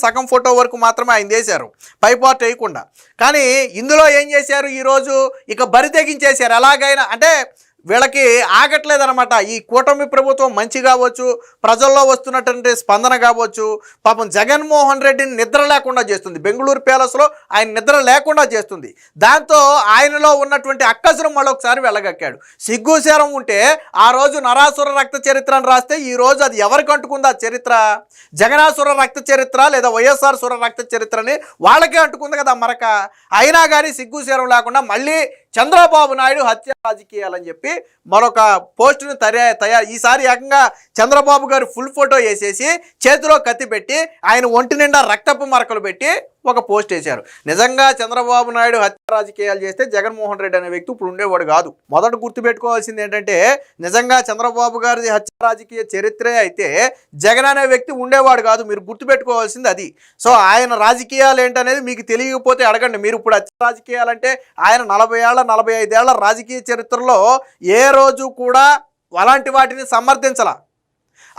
సగం ఫోటో వరకు మాత్రమే ఆయన చేశారు, పై పార్ట్ వేయకుండా. కానీ ఇందులో ఏం చేశారు, ఈరోజు ఇక బరి తెగించేశారు. ఎలాగైనా అంటే వీళ్ళకి ఆగట్లేదనమాట. ఈ కూటమి ప్రభుత్వం మంచి కావచ్చు, ప్రజల్లో వస్తున్నటువంటి స్పందన కావచ్చు, పాపం జగన్మోహన్ రెడ్డిని నిద్ర లేకుండా చేస్తుంది. బెంగళూరు ప్యాలెస్లో ఆయన నిద్ర లేకుండా చేస్తుంది. దాంతో ఆయనలో ఉన్నటువంటి అక్కసును మళ్ళొకసారి వెళ్ళగక్కాడు. సిగ్గుశరం ఉంటే ఆ రోజు నరాసుర రక్త చరిత్రను రాస్తే ఈ రోజు అది ఎవరికి అంటుకుంది ఆ చరిత్ర? జగనాసుర రక్త చరిత్ర లేదా వైఎస్ఆర్ సుర రక్త చరిత్రని వాళ్ళకే అంటుకుంది కదా మరక. అయినా కానీ సిగ్గుశరం లేకుండా మళ్ళీ చంద్రబాబు నాయుడు హత్య రాజకీయాలని చెప్పి మరొక పోస్టును ఈసారి ఏకంగా చంద్రబాబు గారు ఫుల్ ఫోటో వేసేసి చేతిలో కత్తి పెట్టి ఆయన ఒంటి నిండా రక్తపు మరకలు పెట్టి ఒక పోస్ట్ వేశారు. నిజంగా చంద్రబాబు నాయుడు హత్య రాజకీయాలు చేస్తే జగన్మోహన్ రెడ్డి అనే వ్యక్తి ఇప్పుడు ఉండేవాడు కాదు. మొదట గుర్తుపెట్టుకోవాల్సింది ఏంటంటే, నిజంగా చంద్రబాబు గారి హత్య రాజకీయ చరిత్రే అయితే జగన్ అనే వ్యక్తి ఉండేవాడు కాదు. మీరు గుర్తుపెట్టుకోవాల్సింది అది. సో ఆయన రాజకీయాలు ఏంటనేది మీకు తెలియకపోతే అడగండి. మీరు ఇప్పుడు హత్య రాజకీయాలంటే ఆయన 40 ఏళ్ల 45 ఏళ్ల రాజకీయ చరిత్రలో ఏ రోజు కూడా అలాంటి వాటిని సమర్థించలా.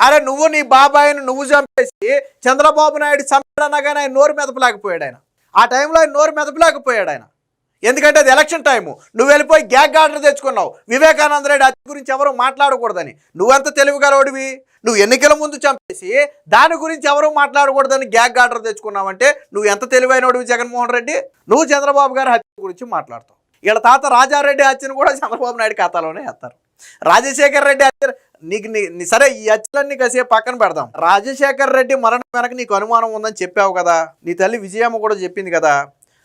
అరే నువ్వు నీ బాబాయిని నువ్వు చంపేసి చంద్రబాబు నాయుడు చంపాడనగానే ఆయన నోరు మెదపలేకపోయాడు. ఆయన ఆ టైంలో ఆయన నోరు మెదపలేకపోయాడు ఆయన. ఎందుకంటే అది ఎలక్షన్ టైము. నువ్వు వెళ్ళిపోయి గ్యాగ్ ఆర్డర్ తెచ్చుకున్నావు. వివేకానంద రెడ్డి హత్య గురించి ఎవరు మాట్లాడకూడదని. నువ్వెంత తెలివిగలవాడివి? నువ్వు ఎన్నికల ముందు చంపేసి దాని గురించి ఎవరు మాట్లాడకూడదని గ్యాగ్ ఆర్డర్ తెచ్చుకున్నావంటే నువ్వు ఎంత తెలివైనవాడివి జగన్మోహన్ రెడ్డి? నువ్వు చంద్రబాబు గారి హత్య గురించి మాట్లాడతావు. వీళ్ళ తాత రాజారెడ్డి హత్యను కూడా చంద్రబాబు నాయుడు ఖాతాలోనే వేస్తారు. రాజశేఖర్ రెడ్డి హత్య సరే, ఈ హత్యలన్నీ కాసేపు పక్కన పెడదాం. రాజశేఖర్ రెడ్డి మరణం వెనక నీకు అనుమానం ఉందని చెప్పావు కదా. నీ తల్లి విజయమ్మ కూడా చెప్పింది కదా.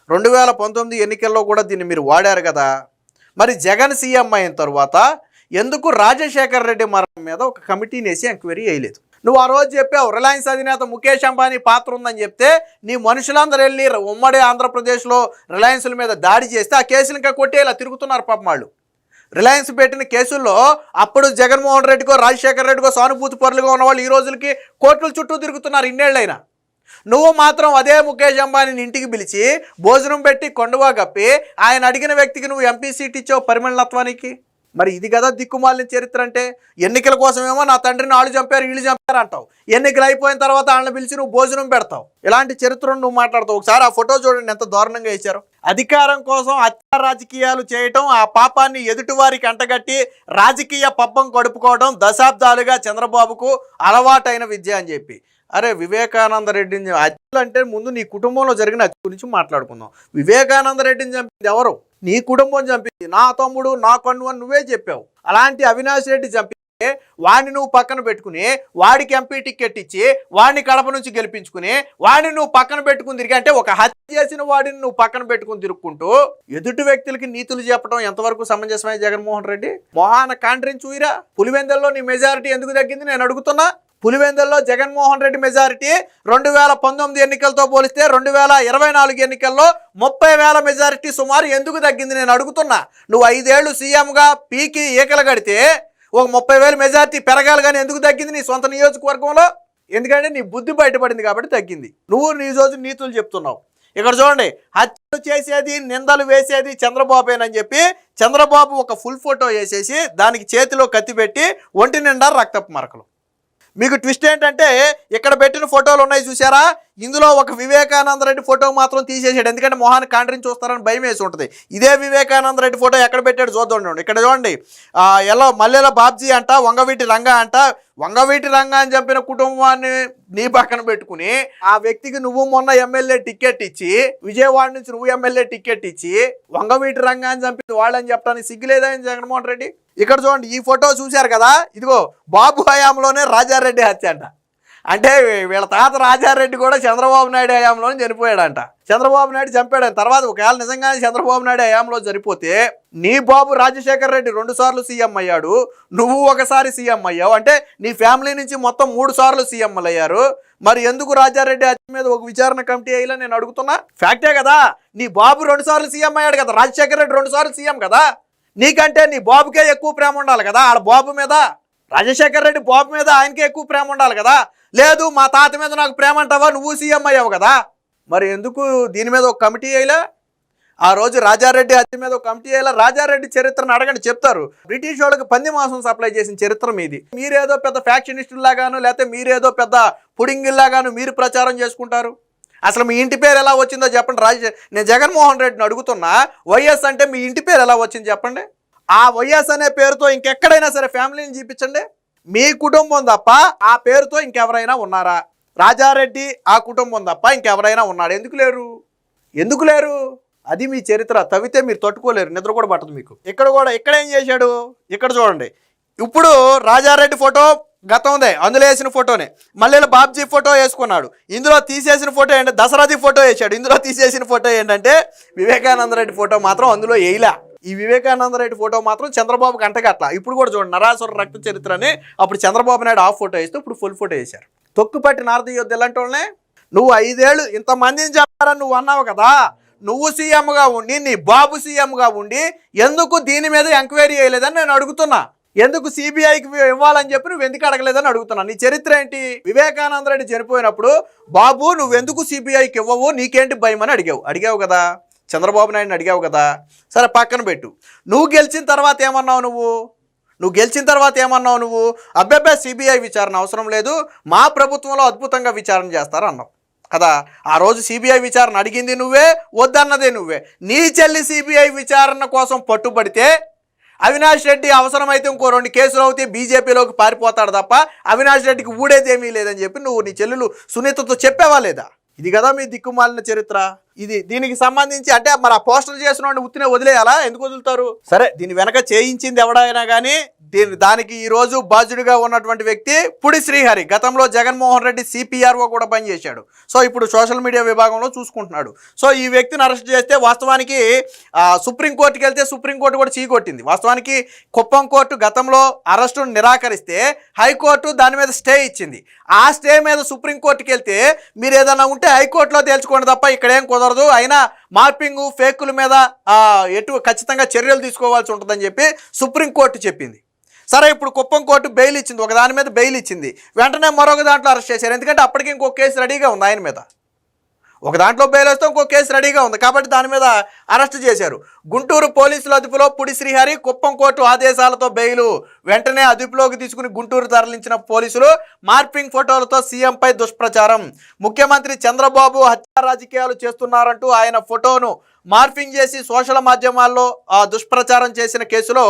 2019 ఎన్నికల్లో కూడా దీన్ని మీరు వాడారు కదా. మరి జగన్ సీఎం అయిన తర్వాత ఎందుకు రాజశేఖర్ రెడ్డి మరణం మీద ఒక కమిటీని వేసి ఎంక్వైరీ చేయలేదు? నువ్వు ఆ రోజు చెప్పావు రిలయన్స్ అధినేత ముఖేష్ అంబానీ పాత్ర ఉందని చెప్తే నీ మనుషులందరూ వెళ్ళి ఉమ్మడి ఆంధ్రప్రదేశ్లో రిలయన్స్ల మీద దాడి చేస్తే ఆ కేసులు ఇంకా కొట్టేలా తిరుగుతున్నారు పాపం వాళ్ళు. రిలయన్స్ పెట్టిన కేసుల్లో అప్పుడు జగన్మోహన్ రెడ్డికో రాజశేఖర్ రెడ్డికో సానుభూతి పరులుగా ఉన్న వాళ్ళు ఈ రోజులకి కోర్టుల చుట్టూ తిరుగుతున్నారు ఇన్నేళ్ళైనా. నువ్వు మాత్రం అదే ముఖేష్ అంబానీని ఇంటికి పిలిచి భోజనం పెట్టి కొండవా కప్పి ఆయన అడిగిన వ్యక్తికి నువ్వు ఎంపీ సీట్ ఇచ్చావు పరిమళనత్వానికి. మరి ఇది కదా దిక్కుమాలిన చరిత్ర అంటే. ఎన్నికల కోసమేమో నా తండ్రిని వాళ్ళు చంపారు వీళ్ళు చంపారు అంటావు. ఎన్నికలు అయిపోయిన తర్వాత వాళ్ళని పిలిచి నువ్వు భోజనం పెడతావు. ఇలాంటి చరిత్రను నువ్వు మాట్లాడతావు. ఒకసారి ఆ ఫోటో చూడండి ఎంత దారుణంగా వేశారు. అధికారం కోసం హత్య రాజకీయాలు చేయటం, ఆ పాపాన్ని ఎదుటివారికి అంటగట్టి రాజకీయ పబ్బం గడుపుకోవడం దశాబ్దాలుగా చంద్రబాబుకు అలవాటైన విద్య అని చెప్పి. అరే వివేకానంద రెడ్డిని హత్యలు అంటే ముందు నీ కుటుంబంలో జరిగిన హత్య గురించి మాట్లాడుకుందాం. వివేకానంద రెడ్డిని చంపింది ఎవరు? నీ కుటుంబం చంపింది. నా తమ్ముడు నా కన్ను అని నువ్వే చెప్పావు. అలాంటి అవినాష్ రెడ్డి చంపితే వాడిని నువ్వు పక్కన పెట్టుకుని వాడికి ఎంపీ టికెట్ ఇచ్చి వాడిని కడప నుంచి గెలిపించుకుని వాడిని నువ్వు పక్కన పెట్టుకుని తిరిగి, అంటే ఒక హత్య చేసిన వాడిని నువ్వు పక్కన పెట్టుకుని తిరుక్కుంటూ ఎదుటి వ్యక్తులకి నీతులు చెప్పడం ఎంతవరకు సమంజసమై జగన్మోహన్ రెడ్డి? మొహాన కాండ్రించి చూయిరా. పులివెందుల్లో నీ మెజారిటీ ఎందుకు తగ్గింది నేను అడుగుతున్నా. పులివెందుల్లో జగన్మోహన్ రెడ్డి మెజారిటీ 2019 ఎన్నికలతో పోలిస్తే 2024 ఎన్నికల్లో 30,000 మెజారిటీ సుమారు ఎందుకు తగ్గింది నేను అడుగుతున్నా. నువ్వు 5 ఏళ్ళు సీఎంగా పీకి ఈకలు కడితే ఒక 30,000 మెజారిటీ పెరగాలి కానీ ఎందుకు తగ్గింది నీ సొంత నియోజకవర్గంలో? ఎందుకంటే నీ బుద్ధి బయటపడింది కాబట్టి తగ్గింది. నువ్వు నీ రోజు నీతులు చెప్తున్నావు. ఇక్కడ చూడండి, హత్యలు చేసేది నిందలు వేసేది చంద్రబాబేనని చెప్పి చంద్రబాబు ఒక ఫుల్ ఫోటో వేసేసి దానికి చేతిలో కత్తి పెట్టి ఒంటి నిండా రక్తపు మరకలు. మీకు ట్విస్ట్ ఏంటంటే ఇక్కడ పెట్టిన ఫోటోలు ఉన్నాయి చూసారా, ఇందులో ఒక వివేకానంద రెడ్డి ఫోటో మాత్రం తీసేసాడు. ఎందుకంటే మొహాన్ని కాండ్రించి చూస్తారని భయం వేసి ఉంటుంది. ఇదే వివేకానంద రెడ్డి ఫోటో ఎక్కడ పెట్టాడు చూద్దాం. ఇక్కడ చూడండి, మల్లెల బాబ్జీ అంట, వంగవీటి రంగా అంట. వంగవీటి రంగాన్ని చంపిన కుటుంబాన్ని నీ పక్కన పెట్టుకుని ఆ వ్యక్తికి నువ్వు మొన్న ఎమ్మెల్యే టికెట్ ఇచ్చి, విజయవాడ నుంచి నువ్వు ఎమ్మెల్యే టికెట్ ఇచ్చి వంగవీటి రంగాన్ని చంపింది వాళ్ళని చెప్పడానికి సిగ్గులేదా జగన్మోహన్ రెడ్డి? ఇక్కడ చూడండి, ఈ ఫోటో చూశారు కదా, ఇదిగో బాబు హయాంలోనే రాజారెడ్డి హత్య అంట. అంటే వీళ్ళ తాత రాజారెడ్డి కూడా చంద్రబాబు నాయుడు హయాంలోనే చనిపోయాడంట. చంద్రబాబు నాయుడు చంపాడు. తర్వాత ఒకవేళ నిజంగానే చంద్రబాబు నాయుడు హయాంలో చనిపోతే నీ బాబు రాజశేఖర్ రెడ్డి 2 సార్లు సీఎం అయ్యాడు, నువ్వు ఒకసారి సీఎం అయ్యావు. అంటే నీ ఫ్యామిలీ నుంచి మొత్తం 3 సార్లు సీఎంలు అయ్యారు. మరి ఎందుకు రాజారెడ్డి హత్య మీద ఒక విచారణ కమిటీ అయ్యేలా నేను అడుగుతున్నా. ఫ్యాక్టే కదా, నీ బాబు 2 సార్లు సీఎం అయ్యాడు కదా, రాజశేఖర్ రెడ్డి 2 సార్లు సీఎం కదా. నీకంటే నీ బాబుకే ఎక్కువ ప్రేమ ఉండాలి కదా, ఆడ బాబు మీద. రాజశేఖర్ రెడ్డి బాబు మీద ఆయనకే ఎక్కువ ప్రేమ ఉండాలి కదా. లేదు మా తాత మీద నాకు ప్రేమ అంటావా, నువ్వు సీఎం అయ్యావు కదా. మరి ఎందుకు దీని మీద ఒక కమిటీ అయ్యలే? ఆ రోజు రాజారెడ్డి హత్య మీద ఒక కమిటీ అయ్యేలా రాజారెడ్డి చరిత్రను అడగండి, చెప్తారు. బ్రిటిష్ వాళ్ళకి పంది మాంసం సప్లై చేసిన చరిత్ర మీది. మీరేదో పెద్ద ఫ్యాక్షనిస్టులాగాను లేకపోతే మీరేదో పెద్ద పుడింగిల్లాగాను మీరు ప్రచారం చేసుకుంటారు. అసలు మీ ఇంటి పేరు ఎలా వచ్చిందో చెప్పండి. నేను జగన్మోహన్ రెడ్డిని అడుగుతున్నా, వైఎస్ అంటే మీ ఇంటి పేరు ఎలా వచ్చింది చెప్పండి. ఆ వైఎస్ అనే పేరుతో ఇంకెక్కడైనా సరే ఫ్యామిలీని చూపించండి. మీ కుటుంబం తప్ప ఆ పేరుతో ఇంకెవరైనా ఉన్నారా? రాజారెడ్డి ఆ కుటుంబం తప్ప ఇంకెవరైనా ఉన్నాడు? ఎందుకు లేరు? అది మీ చరిత్ర. తవ్వితే మీరు తట్టుకోలేరు, నిద్ర కూడా పట్టదు మీకు. ఇక్కడ ఏం చేశాడు? ఇక్కడ చూడండి. ఇప్పుడు రాజారెడ్డి ఫోటో గతందే, అందులో వేసిన ఫోటోనే. మళ్ళీ బాబ్జీ ఫోటో వేసుకున్నాడు. ఇందులో తీసేసిన ఫోటో ఏంటంటే దసరాది ఫోటో వేసాడు. ఇందులో తీసేసిన ఫోటో ఏంటంటే వివేకానంద రెడ్డి ఫోటో మాత్రం అందులో వేయలే. ఈ వివేకానంద రెడ్డి ఫోటో మాత్రం చంద్రబాబుకి అంటగట్ల. ఇప్పుడు కూడా చూడండి, నరాసుర రక్త చరిత్ర అని అప్పుడు చంద్రబాబు నాయుడు హాఫ్ ఫోటో వేస్తే ఇప్పుడు ఫుల్ ఫోటో వేశారు. తొక్కుపట్టి నారద యుద్ధ ఎలాంటి వాళ్ళనే నువ్వు 5 ఏళ్ళు ఇంతమందిని చెప్పారని నువ్వు అన్నావు కదా. నువ్వు సీఎంగా ఉండి నీ బాబు సీఎంగా ఉండి ఎందుకు దీని మీద ఎంక్వైరీ చేయలేదని నేను అడుగుతున్నా. ఎందుకు సిబిఐకి ఇవ్వాలని చెప్పి నువ్వు ఎందుకు అడగలేదని అడుగుతున్నా. నీ చరిత్ర ఏంటి? వివేకానంద రెడ్డి చనిపోయినప్పుడు బాబు నువ్వెందుకు సిబిఐకి ఇవ్వవు, నీకేంటి భయం అని అడిగావు కదా. చంద్రబాబు నాయుడిని అడిగావు కదా. సరే పక్కన పెట్టు. నువ్వు గెలిచిన తర్వాత ఏమన్నావు నువ్వు? అబ్బాయి సిబిఐ విచారణ అవసరం లేదు, మా ప్రభుత్వంలో అద్భుతంగా విచారణ చేస్తారన్నావు కదా. ఆ రోజు సిబిఐ విచారణ అడిగింది నువ్వే, వద్దన్నదే నువ్వే. నీ చెల్లి సిబిఐ విచారణ కోసం పట్టుబడితే అవినాష్ రెడ్డి అవసరమైతే ఇంకో 2 కేసులు అవుతే బీజేపీలోకి పారిపోతాడు తప్ప అవినాష్ రెడ్డికి ఊడేదేమీ లేదని చెప్పి నువ్వు నీ చెల్లెలు సునీతతో చెప్పావా లేదా? ఇది కదా మీ దిక్కుమాలిన చరిత్ర. దీనికి సంబంధించి అంటే మరి ఆ పోస్టర్ చేసిన వాడిని ఉత్తినే వదిలేయాలా? ఎందుకు వదులుతారు? సరే, దీని వెనక చేయించింది ఎవడైనా కానీ దానికి ఈరోజు బాధ్యుడిగా ఉన్నటువంటి వ్యక్తి పుడి శ్రీహరి. గతంలో జగన్మోహన్ రెడ్డి సిపిఆర్ఓ కూడా పనిచేశాడు. సో ఇప్పుడు సోషల్ మీడియా విభాగంలో చూసుకుంటున్నాడు. సో ఈ వ్యక్తిని అరెస్ట్ చేస్తే వాస్తవానికి సుప్రీంకోర్టుకి వెళ్తే సుప్రీంకోర్టు కూడా చీకొట్టింది. వాస్తవానికి కుప్పం కోర్టు గతంలో అరెస్టును నిరాకరిస్తే హైకోర్టు దాని మీద స్టే ఇచ్చింది. ఆ స్టే మీద సుప్రీంకోర్టుకి వెళ్తే మీరు ఏదైనా ఉంటే హైకోర్టులో తేల్చుకోండి తప్ప ఇక్కడేం కుదరదు, అయినా మార్పింగ్ ఫేకుల మీద ఖచ్చితంగా చర్యలు తీసుకోవాల్సి ఉంటుందని చెప్పి సుప్రీంకోర్టు చెప్పింది. సరే, ఇప్పుడు కుప్పం కోర్టు బెయిల్ ఇచ్చింది, ఒక దాని మీద బెయిల్ ఇచ్చింది. వెంటనే మరొక దాంట్లో అరెస్ట్ చేశారు. ఎందుకంటే అప్పటికి ఇంకో కేసు రెడీగా ఉంది ఆయన మీద. ఒక దాంట్లో బెయిల్ వస్తే ఇంకో కేసు రెడీగా ఉంది కాబట్టి దాని మీద అరెస్ట్ చేశారు. గుంటూరు పోలీసుల అదుపులో పుడి శ్రీహరి, కుప్పం కోర్టు ఆదేశాలతో బెయిలు. వెంటనే అదుపులోకి తీసుకుని గుంటూరు తరలించిన పోలీసులు మార్పింగ్ ఫోటోలతో సీఎంపై దుష్ప్రచారం. ముఖ్యమంత్రి చంద్రబాబు హత్య రాజకీయాలు చేస్తున్నారంటూ ఆయన ఫోటోను మార్పింగ్ చేసి సోషల్ మాధ్యమాల్లో దుష్ప్రచారం చేసిన కేసులో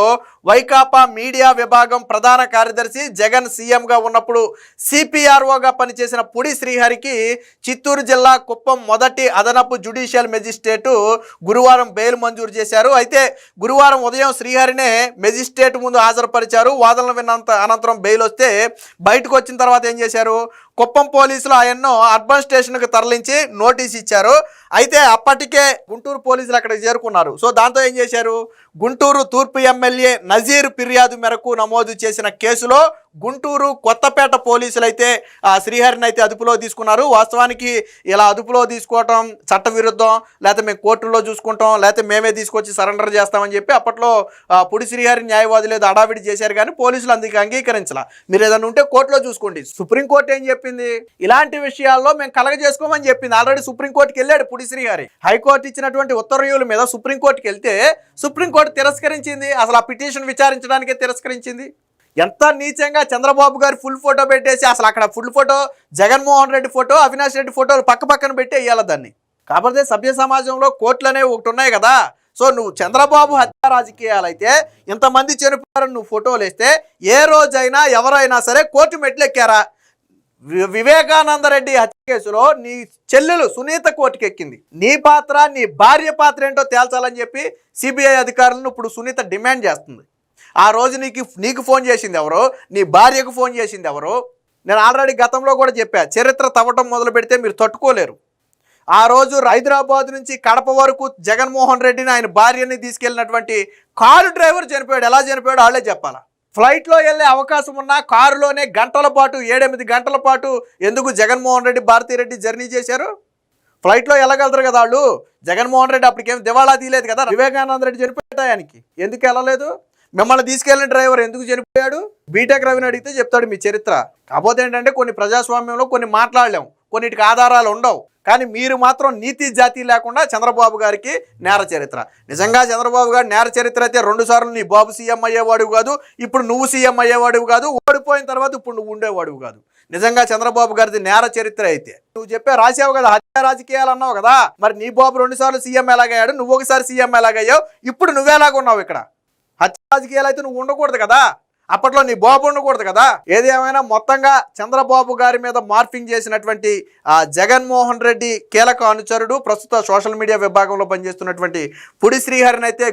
వైకాపా మీడియా విభాగం ప్రధాన కార్యదర్శి, జగన్ సీఎంగా ఉన్నప్పుడు సిపిఆర్ఓగా పనిచేసిన పుడి శ్రీహరికి చిత్తూరు జిల్లా కుప్పం మొదటి అదనపు జ్యుడిషియల్ మెజిస్ట్రేటు గురువారం బెయిల్ మంజూరు చేశారు. అయితే గురువారం ఉదయం శ్రీహరినే మెజిస్ట్రేట్ ముందు హాజరుపరిచారు. వాదనలు విన్నంత అనంతరం బెయిల్ వస్తే బయటకు వచ్చిన తర్వాత ఏం చేశారు? కుప్పం పోలీసులు ఆయన్ను అర్బన్ స్టేషన్కు తరలించి నోటీస్ ఇచ్చారు. అయితే అప్పటికే గుంటూరు పోలీసులు అక్కడికి చేరుకున్నారు. సో దాంతో ఏం చేశారు? గుంటూరు తూర్పు ఎమ్మెల్యే నజీర్ ఫిర్యాదు మేరకు నమోదు చేసిన కేసులో గుంటూరు కొత్తపేట పోలీసులు అయితే శ్రీహరిని అయితే అదుపులో తీసుకున్నారు. వాస్తవానికి ఇలా అదుపులో తీసుకోవటం చట్టవిరుద్ధం, లేకపోతే మేము కోర్టుల్లో చూసుకుంటాం, లేకపోతే మేమే తీసుకొచ్చి సరెండర్ చేస్తామని చెప్పి అప్పట్లో పుడి శ్రీహరి న్యాయవాదులు ఏదో అడావిడి చేశారు. కానీ పోలీసులు అందుకు అంగీకరించాల. మీరు ఏదైనా ఉంటే కోర్టులో చూసుకోండి. సుప్రీంకోర్టు ఏం చెప్పింది? ఇలాంటి విషయాల్లో మేము కలగజేసుకోమని చెప్పింది. ఆల్రెడీ సుప్రీంకోర్టుకి వెళ్ళాడు పుడి శ్రీహరి. హైకోర్టు ఇచ్చినటువంటి ఉత్తర్వుల మీద సుప్రీంకోర్టుకి వెళ్తే సుప్రీంకోర్టు తిరస్కరించింది. అసలు ఆ పిటిషన్ విచారించడానికే తిరస్కరించింది. ఎంత నీచంగా చంద్రబాబు గారి ఫుల్ ఫోటో పెట్టేసి అసలు అక్కడ full photo Jaganmohan Reddy photo, Avinash Reddy ఫోటోలు పక్కన పెట్టి వేయాలి దాన్ని. కాకపోతే సభ్య సమాజంలో కోర్టులు అనేవి ఒకటి ఉన్నాయి కదా. సో నువ్వు చంద్రబాబు హత్య రాజకీయాలు అయితే ఇంతమంది చనిపోయారని నువ్వు ఫోటోలు వేస్తే ఏ రోజైనా ఎవరైనా సరే కోర్టు మెట్లెక్కారా? వివేకానంద రెడ్డి హత్య కేసులో నీ చెల్లెలు సునీత కోర్టుకు ఎక్కింది. నీ పాత్ర, నీ భార్య పాత్ర ఏంటో తేల్చాలని చెప్పి సిబిఐ అధికారులను ఇప్పుడు సునీత డిమాండ్ చేస్తుంది. ఆ రోజు నీకు ఫోన్ చేసింది ఎవరో, నీ భార్యకు ఫోన్ చేసింది ఎవరో? నేను ఆల్రెడీ గతంలో కూడా చెప్పా, చరిత్ర తవ్వటం మొదలు పెడితే మీరు తట్టుకోలేరు. ఆ రోజు హైదరాబాద్ నుంచి కడప వరకు జగన్మోహన్ రెడ్డిని ఆయన భార్యని తీసుకెళ్ళినటువంటి కారు డ్రైవర్ చనిపోయాడు. ఎలా చనిపోయాడు వాళ్ళే చెప్పాలా. ఫ్లైట్లో వెళ్ళే అవకాశం ఉన్న కారులోనే గంటల పాటు 7-8 గంటల పాటు ఎందుకు జగన్మోహన్ రెడ్డి, భారతీరెడ్డి జర్నీ చేశారు? ఫ్లైట్లో వెళ్ళగలరు కదా వాళ్ళు. జగన్మోహన్ రెడ్డి అప్పటికేం దివాళా తీయలేదు కదా. వివేకానంద రెడ్డి చనిపోయానికి ఎందుకు వెళ్ళలేదు? మిమ్మల్ని తీసుకెళ్లిన డ్రైవర్ ఎందుకు చనిపోయాడు? బీటెక్ రవిని అడిగితే చెప్తాడు మీ చరిత్ర. కాకపోతే ఏంటంటే కొన్ని ప్రజాస్వామ్యంలో కొన్ని మాట్లాడలేము, కొన్నిటికి ఆధారాలు ఉండవు. కానీ మీరు మాత్రం నీతి జాతి లేకుండా చంద్రబాబు గారికి నేర చరిత్ర. నిజంగా చంద్రబాబు గారి నేర చరిత్ర అయితే 2 సార్లు నీ బాబు సీఎం అయ్యేవాడు కాదు, ఇప్పుడు నువ్వు సీఎం అయ్యేవాడు కాదు, ఓడిపోయిన తర్వాత ఇప్పుడు నువ్వు ఉండేవాడు కాదు. నిజంగా చంద్రబాబు గారిది నేర చరిత్ర అయితే నువ్వు చెప్పే రాసావు కదా, హత్య రాజకీయాలు అన్నావు కదా, మరి నీ బాబు 2 సార్లు సీఎం ఎలాగయ్యాడు, నువ్వు ఒకసారి సీఎం ఎలాగయ్యావు, ఇప్పుడు నువ్వేలాగున్నావు? ఇక్కడ హత్య రాజకీయాలు అయితే నువ్వు ఉండకూడదు కదా, అప్పట్లో నీ బాబు ఉండకూడదు కదా. ఏది ఏమైనా మొత్తంగా చంద్రబాబు గారి మీద మార్ఫింగ్ చేసినటువంటి జగన్మోహన్ రెడ్డి కీలక అనుచరుడు, ప్రస్తుత సోషల్ మీడియా విభాగంలో పనిచేస్తున్నటువంటి పుడి శ్రీహరిని అయితే